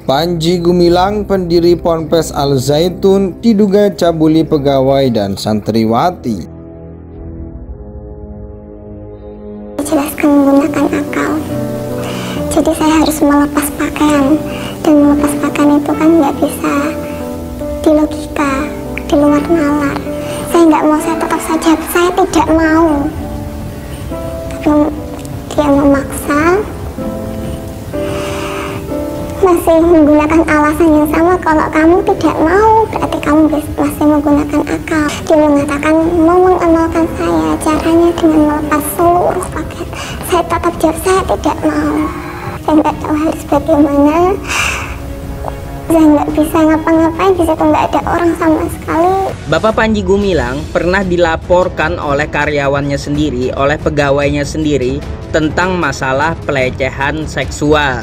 Panji Gumilang, pendiri Ponpes Al Zaitun, diduga cabuli pegawai dan santriwati. Jelaskan menggunakan akal. Jadi saya harus melepas pakaian, dan melepas pakaian itu kan nggak bisa di logika, di luar nalar. Saya nggak mau, saya tetap saja, saya tidak mau. Tapi dia memaksa, masih menggunakan alasan yang sama. Kalau kamu tidak mau, berarti kamu masih menggunakan akal. Dia mengatakan mau mengamalkan saya, caranya dengan melepas seluruh pakaian. Saya tetap jawab, saya tidak mau. Saya nggak tahu harus bagaimana. Saya nggak bisa ngapa-ngapain, di situ nggak ada orang sama sekali. Bapak Panji Gumilang pernah dilaporkan oleh karyawannya sendiri, oleh pegawainya sendiri tentang masalah pelecehan seksual,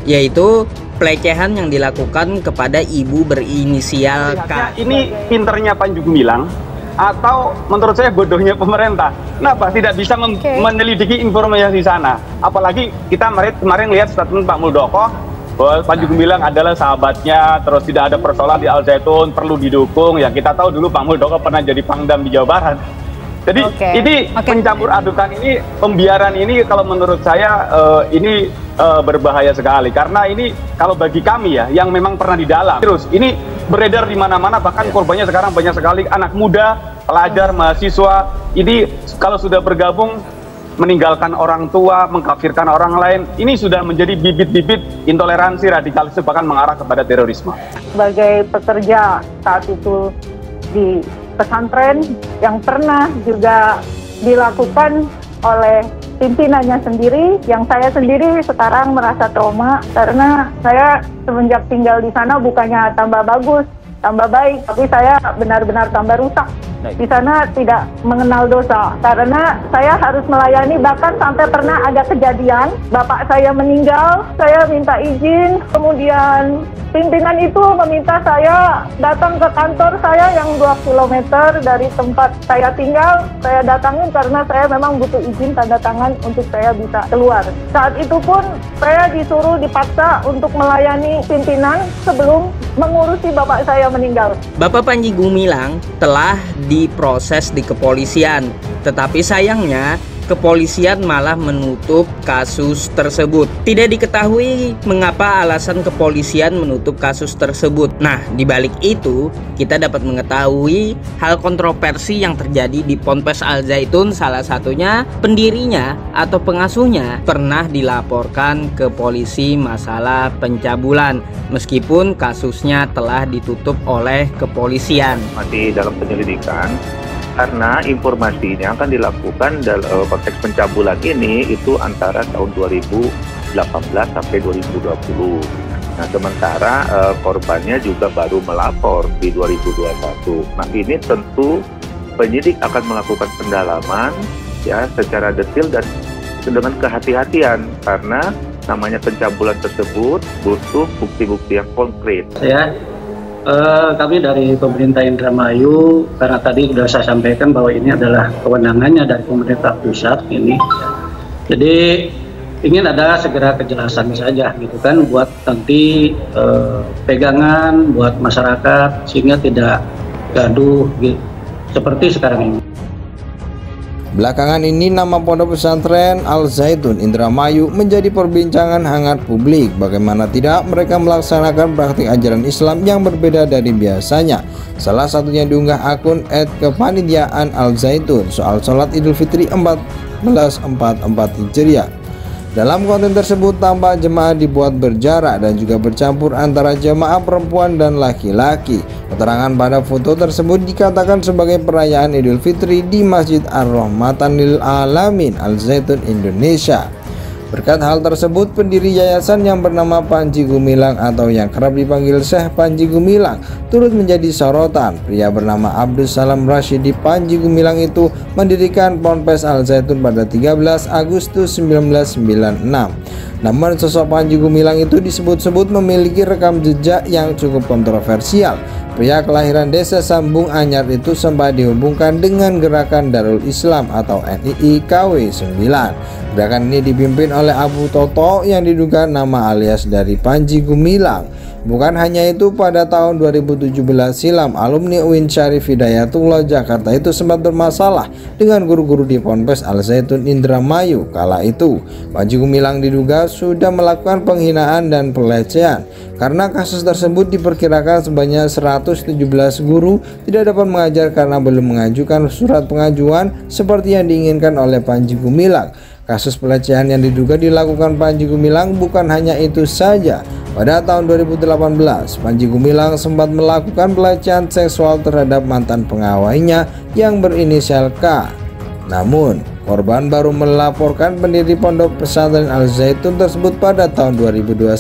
yaitu pelecehan yang dilakukan kepada ibu berinisial K. Ini pinternya Panji Gumilang atau menurut saya bodohnya pemerintah? Kenapa tidak bisa menyelidiki informasi di sana? Apalagi kita kemarin lihat statement Pak Muldoko bahwa Panji Gumilang adalah sahabatnya, terus tidak ada persoalan di Al Zaitun, perlu didukung. Ya kita tahu dulu Pak Muldoko pernah jadi Pangdam di Jawa Barat. Jadi ini pencampur adukan ini, pembiaran ini kalau menurut saya ini berbahaya sekali, karena ini kalau bagi kami ya yang memang pernah di dalam terus ini beredar di mana-mana, bahkan korbannya sekarang banyak sekali anak muda, pelajar, mahasiswa. Ini kalau sudah bergabung meninggalkan orang tua, mengkafirkan orang lain, ini sudah menjadi bibit-bibit intoleransi, radikalisme, bahkan mengarah kepada terorisme. Sebagai pekerja saat itu di pesantren yang pernah juga dilakukan oleh pimpinannya sendiri, yang saya sendiri sekarang merasa trauma karena saya semenjak tinggal di sana bukannya tambah bagus, tambah baik, tapi saya benar-benar tambah rusak. Di sana tidak mengenal dosa karena saya harus melayani, bahkan sampai pernah ada kejadian bapak saya meninggal, saya minta izin, kemudian pimpinan itu meminta saya datang ke kantor saya yang 2 km dari tempat saya tinggal. Saya datangin karena saya memang butuh izin tanda tangan untuk saya bisa keluar. Saat itu pun saya disuruh dipaksa untuk melayani pimpinan sebelum mengurusi bapak saya meninggal. Bapak Panji Gumilang telah diproses di kepolisian, tetapi sayangnya kepolisian malah menutup kasus tersebut. Tidak diketahui mengapa alasan kepolisian menutup kasus tersebut. Nah, di balik itu kita dapat mengetahui hal kontroversi yang terjadi di Ponpes Al Zaitun. Salah satunya pendirinya atau pengasuhnya pernah dilaporkan ke polisi masalah pencabulan, meskipun kasusnya telah ditutup oleh kepolisian. Masih dalam penyelidikan, karena informasinya akan dilakukan dalam konteks pencabulan ini itu antara tahun 2018 sampai 2020. Nah, sementara korbannya juga baru melapor di 2021. Nah, ini tentu penyidik akan melakukan pendalaman ya secara detail dan dengan kehati-hatian, karena namanya pencabulan tersebut butuh bukti-bukti yang konkret. Kami dari pemerintah Indramayu, karena tadi sudah saya sampaikan bahwa ini adalah kewenangannya dari pemerintah pusat ini, jadi ingin ada segera kejelasan saja gitu kan, buat nanti pegangan buat masyarakat sehingga tidak gaduh gitu, seperti sekarang ini. Belakangan ini nama Pondok Pesantren Al Zaitun Indramayu menjadi perbincangan hangat publik. Bagaimana tidak mereka melaksanakan praktik ajaran Islam yang berbeda dari biasanya. Salah satunya diunggah akun @kepanitiaan Al Zaitun soal sholat Idul Fitri 1444 Hijriah. Dalam konten tersebut tampak jemaah dibuat berjarak dan juga bercampur antara jemaah perempuan dan laki-laki. Keterangan pada foto tersebut dikatakan sebagai perayaan Idul Fitri di Masjid Ar-Rahmatan lil Alamin Al Zaitun Indonesia. Berkat hal tersebut, pendiri yayasan yang bernama Panji Gumilang atau yang kerap dipanggil Syekh Panji Gumilang turut menjadi sorotan. Pria bernama Abdul Salam Rashidi Panji Gumilang itu mendirikan Ponpes Al Zaitun pada 13 Agustus 1996. Namun sosok Panji Gumilang itu disebut-sebut memiliki rekam jejak yang cukup kontroversial. pria kelahiran desa Sambung Anyar itu sempat dihubungkan dengan Gerakan Darul Islam atau NII KW 9. Gerakan ini dipimpin oleh Abu Toto yang diduga nama alias dari Panji Gumilang. Bukan hanya itu, pada tahun 2017 silam alumni UIN Syarif Hidayatullah Jakarta itu sempat bermasalah dengan guru-guru di Ponpes Al Zaitun Indramayu. Kala itu Panji Gumilang diduga sudah melakukan penghinaan dan pelecehan. Karena kasus tersebut diperkirakan sebanyak 117 guru tidak dapat mengajar karena belum mengajukan surat pengajuan seperti yang diinginkan oleh Panji Gumilang. Kasus pelecehan yang diduga dilakukan Panji Gumilang bukan hanya itu saja. Pada tahun 2018, Panji Gumilang sempat melakukan pelecehan seksual terhadap mantan pengawainya yang berinisial K. Namun, korban baru melaporkan pendiri Pondok Pesantren Al Zaitun tersebut pada tahun 2021.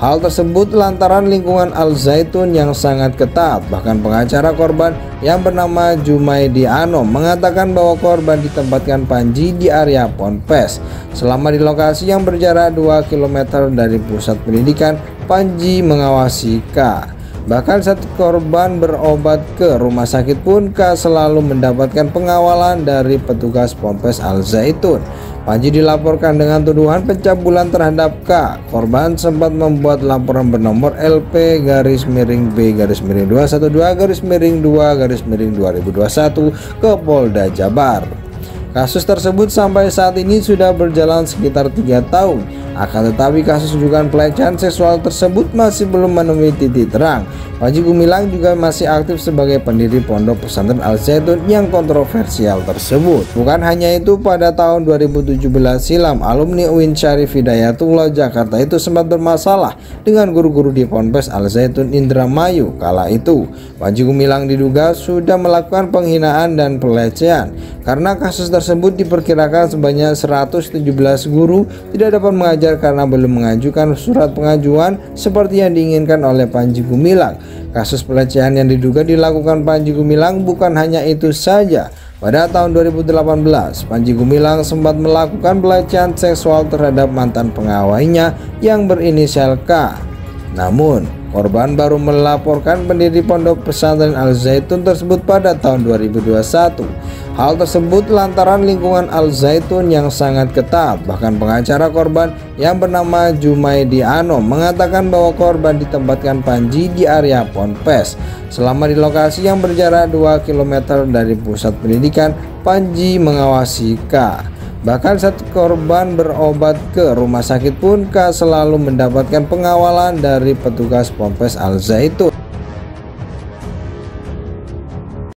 Hal tersebut lantaran lingkungan Al Zaitun yang sangat ketat. Bahkan pengacara korban yang bernama Jumaidi Anom mengatakan bahwa korban ditempatkan Panji di area Ponpes. Selama di lokasi yang berjarak 2 km dari pusat pendidikan, Panji mengawasi K. Bahkan saat korban berobat ke rumah sakit pun K selalu mendapatkan pengawalan dari petugas Ponpes Al Zaitun. Panji dilaporkan dengan tuduhan pencabulan terhadap K. Korban sempat membuat laporan bernomor LP-B-212-2-2021 ke Polda Jabar. Kasus tersebut sampai saat ini sudah berjalan sekitar 3 tahun. Akan tetapi kasus dugaan pelecehan seksual tersebut masih belum menemui titik terang. Panji Gumilang juga masih aktif sebagai pendiri Pondok Pesantren Al Zaitun yang kontroversial tersebut. Bukan hanya itu, pada tahun 2017 silam alumni UIN Syarif Hidayatullah Jakarta itu sempat bermasalah dengan guru-guru di Ponpes Al Zaitun Indramayu. Kala itu Panji Gumilang diduga sudah melakukan penghinaan dan pelecehan. Karena kasus tersebut diperkirakan sebanyak 117 guru tidak dapat mengajar karena belum mengajukan surat pengajuan seperti yang diinginkan oleh Panji Gumilang. Kasus pelecehan yang diduga dilakukan Panji Gumilang bukan hanya itu saja. Pada tahun 2018, Panji Gumilang sempat melakukan pelecehan seksual terhadap mantan pengawainya yang berinisial K. Namun, korban baru melaporkan pendiri Pondok Pesantren Al Zaitun tersebut pada tahun 2021. Hal tersebut lantaran lingkungan Al Zaitun yang sangat ketat. Bahkan pengacara korban yang bernama Jumaidi Anom mengatakan bahwa korban ditempatkan Panji di area Ponpes. Selama di lokasi yang berjarak 2 km dari pusat pendidikan, Panji mengawasi K. Bahkan saat korban berobat ke rumah sakit pun K selalu mendapatkan pengawalan dari petugas Ponpes Al Zaitun.